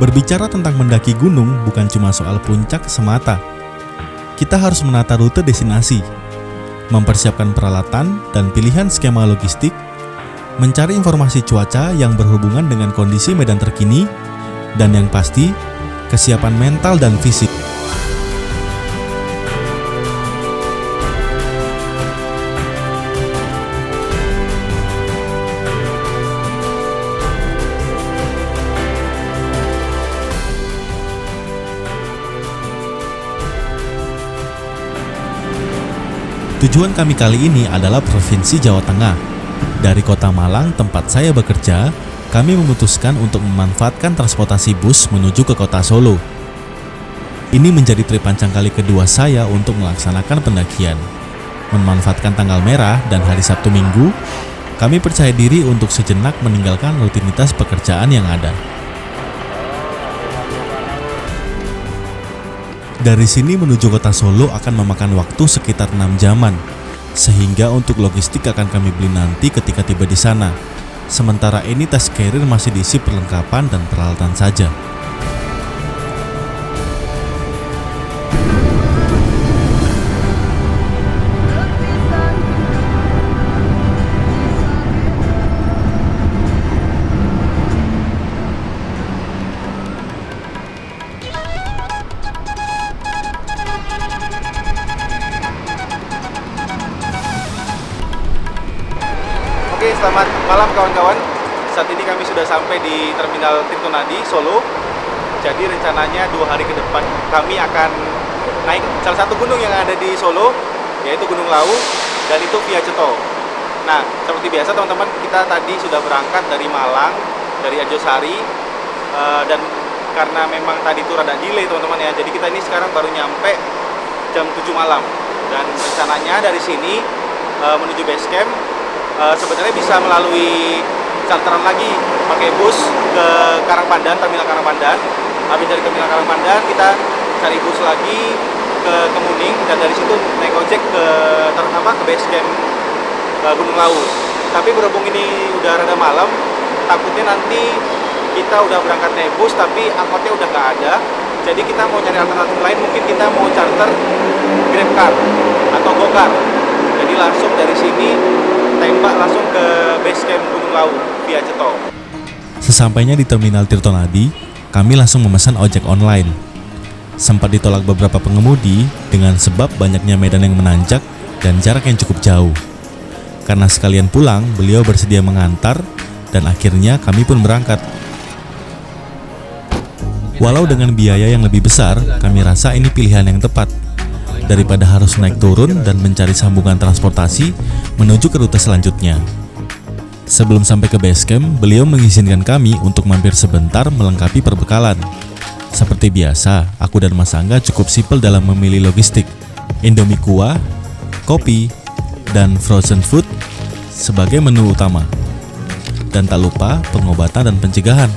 Berbicara tentang mendaki gunung bukan cuma soal puncak semata. Kita harus menata rute destinasi, mempersiapkan peralatan dan pilihan skema logistik, mencari informasi cuaca yang berhubungan dengan kondisi medan terkini, dan yang pasti, kesiapan mental dan fisik. Tujuan kami kali ini adalah Provinsi Jawa Tengah. Dari kota Malang, tempat saya bekerja, kami memutuskan untuk memanfaatkan transportasi bus menuju ke kota Solo. Ini menjadi trip panjang kali kedua saya untuk melaksanakan pendakian. Memanfaatkan tanggal merah dan hari Sabtu Minggu, kami percaya diri untuk sejenak meninggalkan rutinitas pekerjaan yang ada. Dari sini menuju kota Solo akan memakan waktu sekitar 6 jaman, sehingga untuk logistik akan kami beli nanti ketika tiba di sana. Sementara ini tas carrier masih diisi perlengkapan dan peralatan saja. Oke, selamat malam kawan-kawan. Saat ini kami sudah sampai di Terminal Tirtonadi, Solo. Jadi rencananya 2 hari ke depan kami akan naik salah satu gunung yang ada di Solo, yaitu Gunung Lawu, dan itu via Ceto. Nah, seperti biasa teman-teman, kita tadi sudah berangkat dari Malang, dari Arjosari, dan karena memang tadi itu rada delay teman-teman ya, jadi kita ini sekarang baru nyampe jam 7 malam. Dan rencananya dari sini menuju base camp, sebenarnya bisa melalui charteran lagi pakai bus ke Karangpandan, Terminal Karangpandan. Habis dari Terminal Karangpandan kita cari bus lagi ke Kemuning, dan dari situ naik ojek ke base camp Gunung Lawu. Tapi berhubung ini udah rada malam, takutnya nanti kita udah berangkat naik bus tapi angkotnya udah nggak ada. Jadi kita mau cari alternatif lain, mungkin kita mau charter Grabcar atau Gokar. Jadi langsung dari sini tembak langsung ke base camp Gunung Lawu via Ceto. Sesampainya di Terminal Tirtonadi, kami langsung memesan ojek online. Sempat ditolak beberapa pengemudi dengan sebab banyaknya medan yang menanjak dan jarak yang cukup jauh. Karena sekalian pulang, beliau bersedia mengantar dan akhirnya kami pun berangkat. Walau dengan biaya yang lebih besar, kami rasa ini pilihan yang tepat. Daripada harus naik turun dan mencari sambungan transportasi menuju ke rute selanjutnya. Sebelum sampai ke base camp, beliau mengizinkan kami untuk mampir sebentar melengkapi perbekalan. Seperti biasa, aku dan Mas Angga cukup simpel dalam memilih logistik. Indomie kuah, kopi, dan frozen food sebagai menu utama. Dan tak lupa pengobatan dan pencegahan.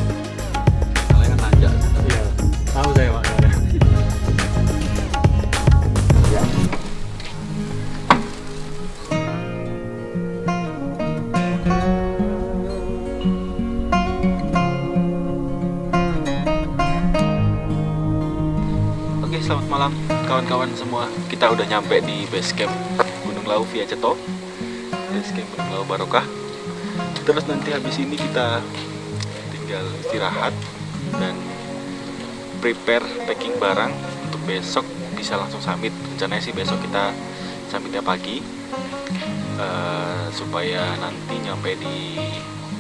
Oke, selamat malam kawan-kawan semua. Kita udah nyampe di base camp Gunung Lawu via Ceto. Base camp Gunung Lawu Barokah. Terus nanti habis ini kita tinggal istirahat dan prepare packing barang untuk besok bisa langsung summit. Rencananya sih besok kita summitnya pagi, supaya nanti nyampe di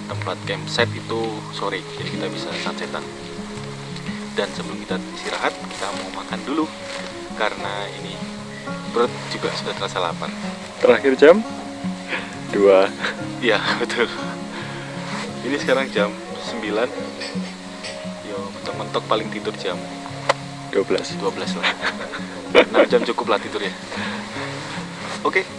tempat campsite itu sore, jadi kita bisa sunsetan. Dan sebelum kita istirahat, kita mau makan dulu karena ini perut juga sudah terasa lapar. Terakhir jam 2. Iya, betul. Ini sekarang jam 9. Yo, mentok-mentok paling tidur jam 12 lah. 6 jam cukup lah tidur ya. Oke.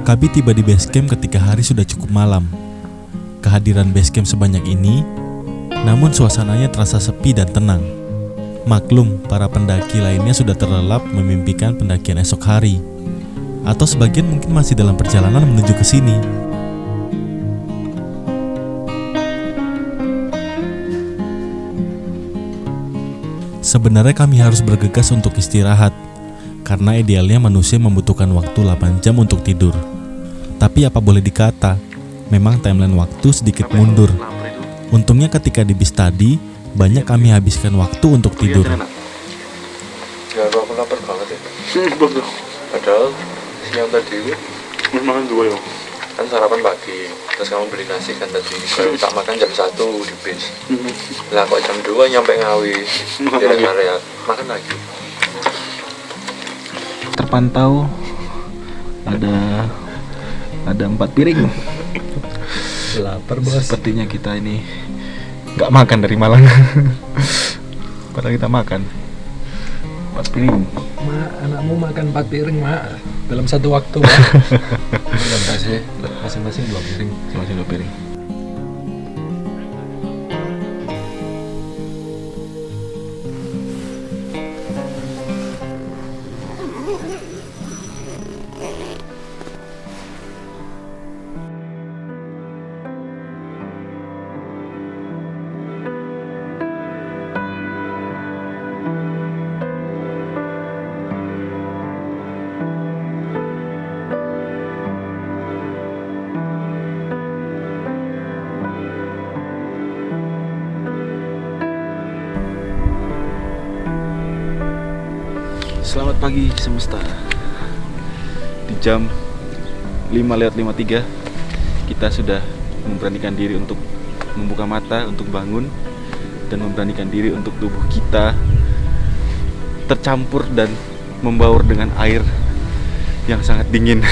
Kami tiba di base camp ketika hari sudah cukup malam. Kehadiran base camp sebanyak ini, namun suasananya terasa sepi dan tenang. Maklum, para pendaki lainnya sudah terlelap memimpikan pendakian esok hari, atau sebagian mungkin masih dalam perjalanan menuju ke sini. Sebenarnya kami harus bergegas untuk istirahat, karena idealnya manusia membutuhkan waktu 8 jam untuk tidur. Tapi apa boleh dikata, memang timeline waktu sedikit mundur. Untungnya ketika di bis tadi, banyak kami habiskan waktu untuk tidur. Ya aku lapar banget ya. Padahal siang tadi makan dua ya. Kan sarapan pagi, terus kamu beli nasi kan tadi. Baru tak makan jam 1 di bis. Lah kok jam 2 nyampe Ngawi. Makan lagi. Terpantau ada 4 piring. Lapar bos. Sepertinya kita ini nggak makan dari Malang. Padahal kita makan 4 piring. Ma, anakmu makan 4 piring, Ma. Dalam satu waktu, Ma. Masing-masing 2 piring. Masih 2 piring. Selamat pagi semesta. Di jam 5:53 kita sudah memberanikan diri untuk membuka mata, untuk bangun, dan memberanikan diri untuk tubuh kita tercampur dan membaur dengan air yang sangat dingin.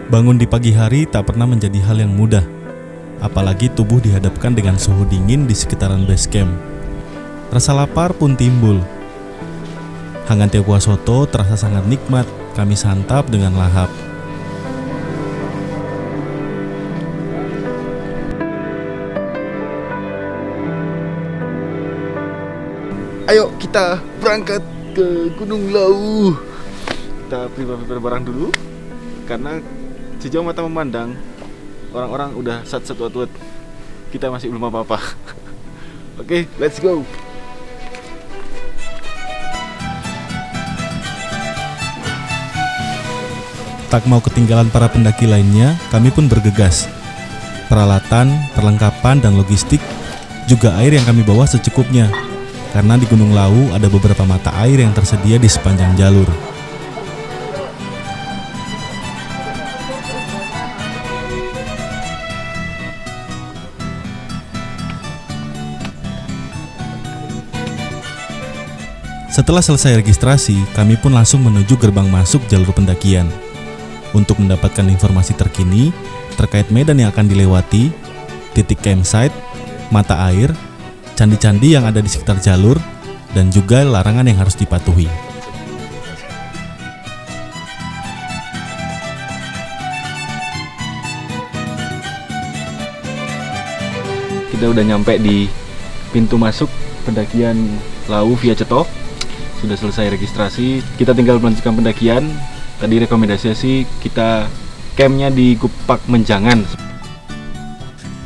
Bangun di pagi hari tak pernah menjadi hal yang mudah, apalagi tubuh dihadapkan dengan suhu dingin di sekitaran base camp. Rasa lapar pun timbul. Hangat kuah soto terasa sangat nikmat, kami santap dengan lahap. Ayo kita berangkat ke Gunung Lawu. Kita prepare barang dulu, karena sejauh mata memandang orang-orang udah sat-sat-wat-wat. Kita masih belum apa-apa. Oke, let's go. Tak mau ketinggalan para pendaki lainnya, kami pun bergegas. Peralatan, perlengkapan, dan logistik, juga air yang kami bawa secukupnya. Karena di Gunung Lawu ada beberapa mata air yang tersedia di sepanjang jalur. Setelah selesai registrasi, kami pun langsung menuju gerbang masuk jalur pendakian. Untuk mendapatkan informasi terkini terkait medan yang akan dilewati, titik campsite, mata air, candi-candi yang ada di sekitar jalur, dan juga larangan yang harus dipatuhi. Kita udah nyampe di pintu masuk pendakian Lawu via Cetok. Sudah selesai registrasi, kita tinggal melanjutkan pendakian. Tadi rekomendasinya sih kita campnya di Kupak Menjangan.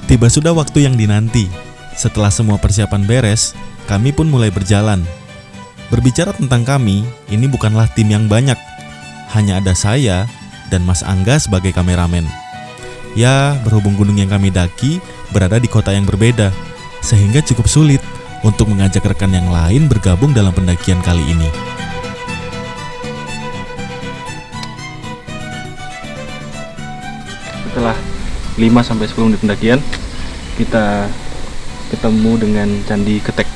Tiba sudah waktu yang dinanti. Setelah semua persiapan beres, kami pun mulai berjalan. Berbicara tentang kami, ini bukanlah tim yang banyak. Hanya ada saya dan Mas Angga sebagai kameramen. Ya, berhubung gunung yang kami daki berada di kota yang berbeda, sehingga cukup sulit untuk mengajak rekan yang lain bergabung dalam pendakian kali ini. Setelah 5-10 menit pendakian, kita ketemu dengan Candi Ketek.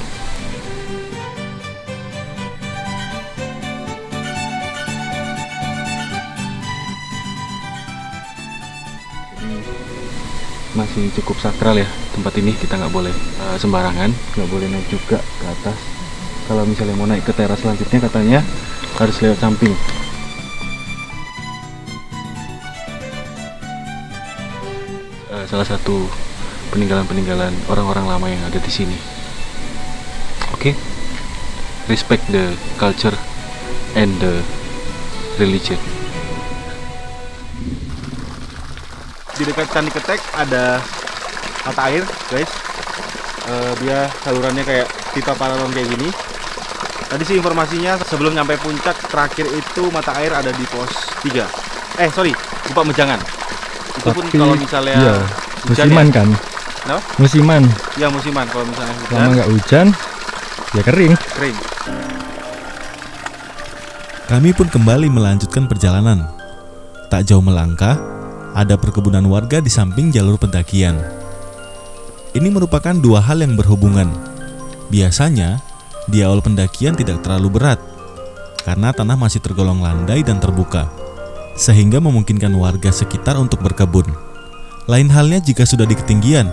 Masih cukup sakral ya tempat ini, kita nggak boleh sembarangan, nggak boleh naik juga ke atas. Kalau misalnya mau naik ke teras selanjutnya katanya harus lewat samping. Salah satu peninggalan-peninggalan orang-orang lama yang ada di sini. Oke, respect the culture and the religion. Di dekat Candi Ketek ada mata air, guys. Dia salurannya kayak pipa paralon kayak gini. Tadi sih informasinya sebelum nyampe puncak terakhir itu mata air ada di pos 3. Di Pamejangan. Itu pun Tapi, kalau misalnya iya, hujan musiman ya. kan? Kenapa? Musiman. Ya musiman, kalau misalnya Lama hujan nggak hujan, ya kering. kering. Kami pun kembali melanjutkan perjalanan. Tak jauh melangkah, ada perkebunan warga di samping jalur pendakian. Ini merupakan dua hal yang berhubungan. Biasanya, di awal pendakian tidak terlalu berat, karena tanah masih tergolong landai dan terbuka, sehingga memungkinkan warga sekitar untuk berkebun. Lain halnya jika sudah di ketinggian.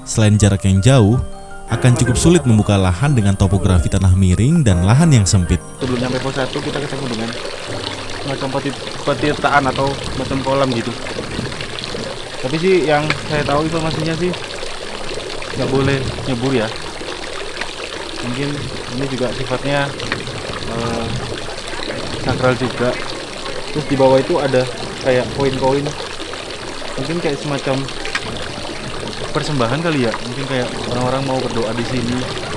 Selain jarak yang jauh, akan cukup sulit membuka lahan dengan topografi tanah miring dan lahan yang sempit. Sebelum nyampe pos 1 kita ketemu dengan semacam petirtaan atau macam kolam gitu. Tapi sih yang saya tahu informasinya sih nggak boleh nyebur ya. Mungkin ini juga sifatnya sakral juga. Terus di bawah itu ada kayak koin-koin, mungkin kayak semacam persembahan kali ya. Mungkin kayak orang-orang mau berdoa di sini.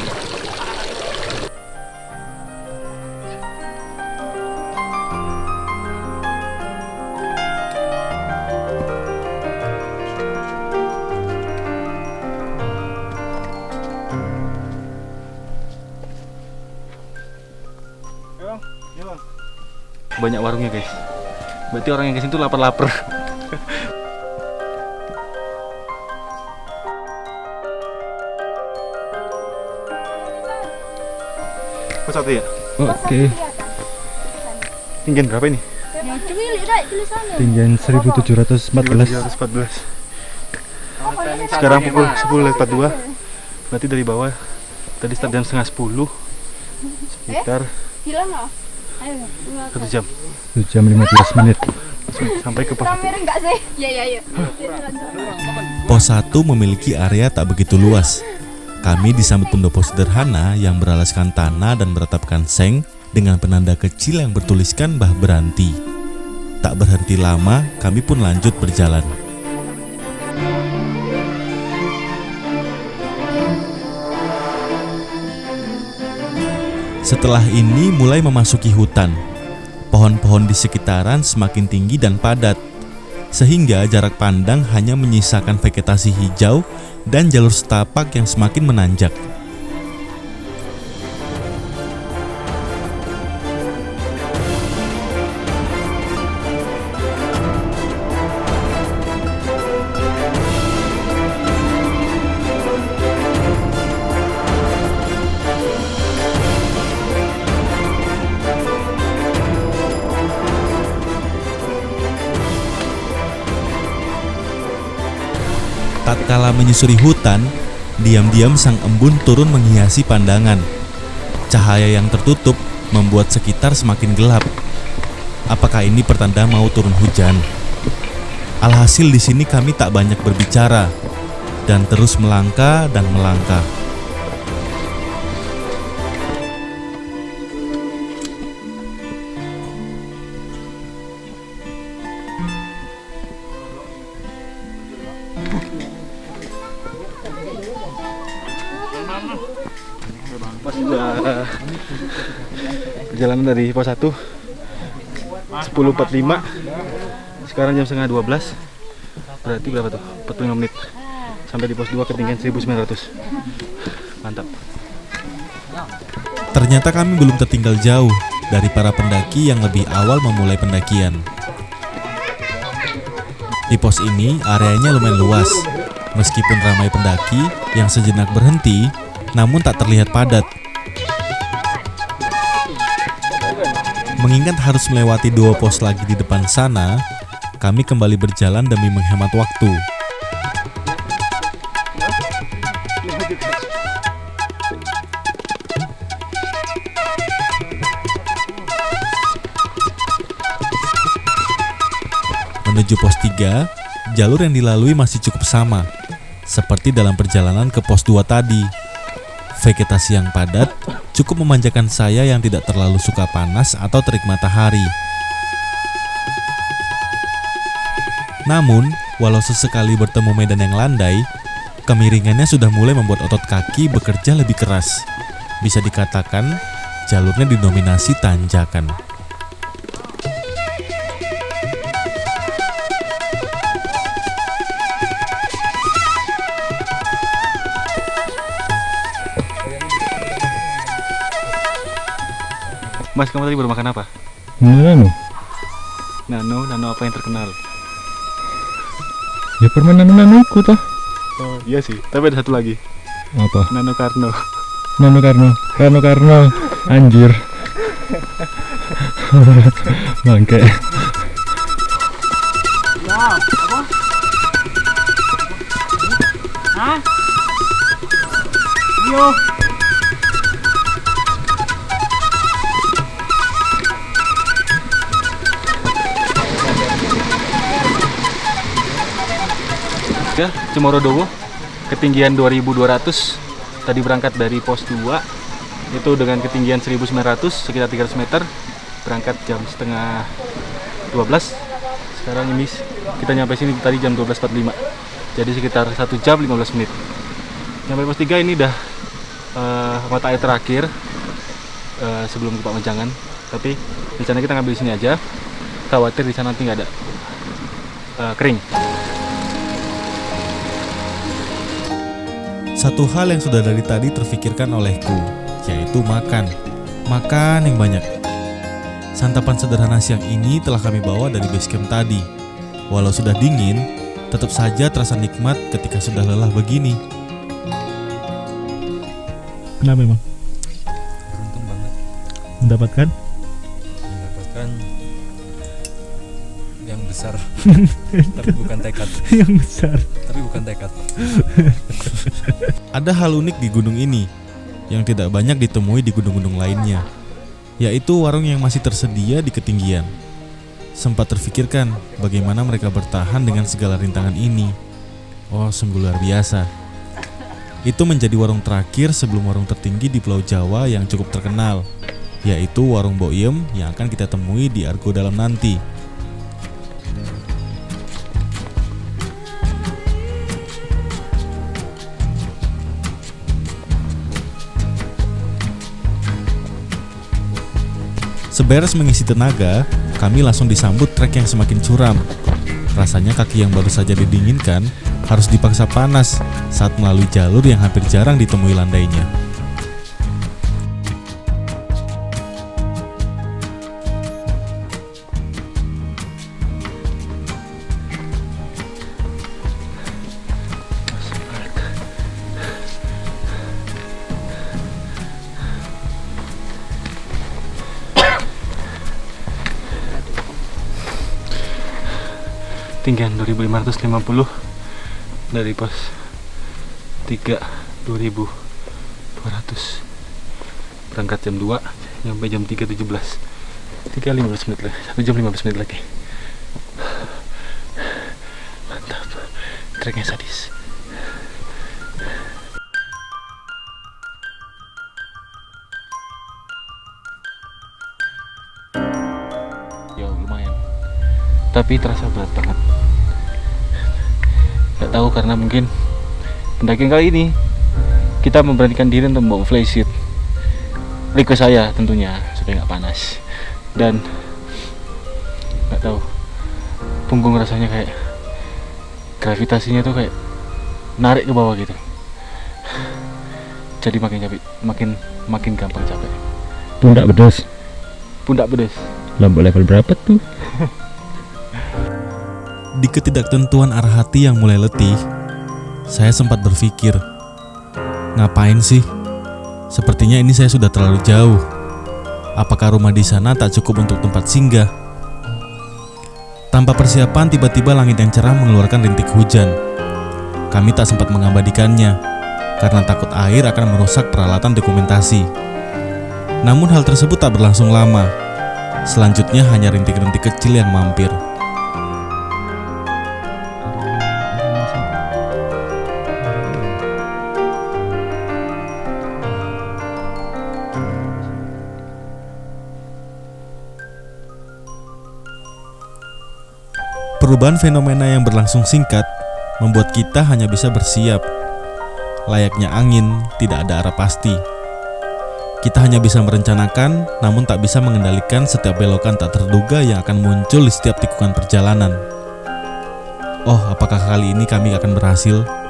Banyak warungnya guys. Berarti orang yang kesini tuh lapar-lapar. Pos 1 ya? Oke, Tinggian berapa ini? tinggian 1714. 714. Sekarang pukul 10.42. Berarti dari bawah tadi start jam setengah 10. Sekitar 1 jam 1 jam 15 menit. sampai ke pos. Enggak sih? Iya. Pos 1 memiliki area tak begitu luas. Kami disambut pendopo sederhana yang beralaskan tanah dan beratapkan seng dengan penanda kecil yang bertuliskan Mbah Beranti. Tak berhenti lama, kami pun lanjut berjalan. Setelah ini mulai memasuki hutan. Pohon-pohon di sekitaran semakin tinggi dan padat, sehingga jarak pandang hanya menyisakan vegetasi hijau dan jalur setapak yang semakin menanjak. Tatkala menyusuri hutan, diam-diam sang embun turun menghiasi pandangan. Cahaya yang tertutup membuat sekitar semakin gelap. Apakah ini pertanda mau turun hujan? Alhasil di sini kami tak banyak berbicara dan terus melangkah dan melangkah. Pas sudah perjalanan dari pos 1 10.45, sekarang jam setengah 12, berarti berapa tuh? 45 menit sampai di pos 2 ketinggian 1900. Mantap. Ternyata kami belum tertinggal jauh dari para pendaki yang lebih awal memulai pendakian. Di pos ini areanya lumayan luas. Meskipun ramai pendaki yang sejenak berhenti, namun tak terlihat padat. Mengingat harus melewati 2 pos lagi di depan sana, kami kembali berjalan demi menghemat waktu. Menuju pos 3, jalur yang dilalui masih cukup sama, seperti dalam perjalanan ke pos 2 tadi. Vegetasi yang padat cukup memanjakan saya yang tidak terlalu suka panas atau terik matahari. Namun, walau sesekali bertemu medan yang landai, Kemiringannya sudah mulai membuat otot kaki bekerja lebih keras. Bisa dikatakan, jalurnya didominasi tanjakan. Mas, kamu tadi baru makan apa? Nano. Nano apa yang terkenal? Ya permen nano ikut toh. Oh iya sih, tapi ada satu lagi. Apa? Nano Karno. Rano Karno. Anjir. Bangke. Ya, Cemorodowo, ketinggian 2200. Tadi berangkat dari pos 2 itu dengan ketinggian 1900, sekitar 300 meter. Berangkat jam setengah 12. Sekarang ini kita nyampe sini tadi jam 12.45. Jadi sekitar 1 jam 15 menit. Nyampe pos 3 ini udah mata air terakhir sebelum ke Pak Menjangan. Tapi rencana kita ngambil di sini aja. Khawatir di sana nanti nggak ada kering. Satu hal yang sudah dari tadi terfikirkan olehku, yaitu makan. Makan yang banyak. Santapan sederhana siang ini telah kami bawa dari base camp tadi. Walau sudah dingin, tetap saja terasa nikmat ketika sudah lelah begini. Kenapa emang? Beruntung banget Mendapatkan? yang besar. Tapi bukan tekad. Yang besar. Ada hal unik di gunung ini yang tidak banyak ditemui di gunung-gunung lainnya, yaitu warung yang masih tersedia di ketinggian. Sempat terfikirkan bagaimana mereka bertahan dengan segala rintangan ini. Oh, sungguh luar biasa. Itu menjadi warung terakhir sebelum warung tertinggi di Pulau Jawa yang cukup terkenal, yaitu warung Boyem yang akan kita temui di Argo Dalam nanti. Seberes mengisi tenaga, kami langsung disambut trek yang semakin curam. Rasanya kaki yang baru saja didinginkan harus dipaksa panas saat melalui jalur yang hampir jarang ditemui landainya. Tinggian 2550 dari pos 3 2200. Berangkat jam 2, nyampe jam 3.17. 3.15 menit lagi. 1 jam 15 menit lagi. Mantap. Treknya sadis. Ya lumayan. Tapi terasa berat banget. Gak tahu karena mungkin pendakian kali ini kita memberanikan diri untuk membawa flysheet. Request saya tentunya supaya nggak panas. Dan nggak tahu, punggung rasanya kayak gravitasinya tuh kayak narik ke bawah gitu. Jadi makin capek, makin gampang capek. Pundak bedes. Lombok level berapa tuh? Di ketidaktentuan arah hati yang mulai letih, saya sempat berpikir, ngapain sih? Sepertinya ini saya sudah terlalu jauh. Apakah rumah di sana tak cukup untuk tempat singgah? Tanpa persiapan, tiba-tiba langit yang cerah mengeluarkan rintik hujan. Kami tak sempat mengabadikannya, karena takut air akan merusak peralatan dokumentasi. Namun hal tersebut tak berlangsung lama. Selanjutnya hanya rintik-rintik kecil yang mampir. Perubahan fenomena yang berlangsung singkat membuat kita hanya bisa bersiap Layaknya angin, tidak ada arah pasti. Kita hanya bisa merencanakan, namun tak bisa mengendalikan setiap belokan tak terduga yang akan muncul di setiap tikungan perjalanan. Oh, apakah kali ini kami akan berhasil?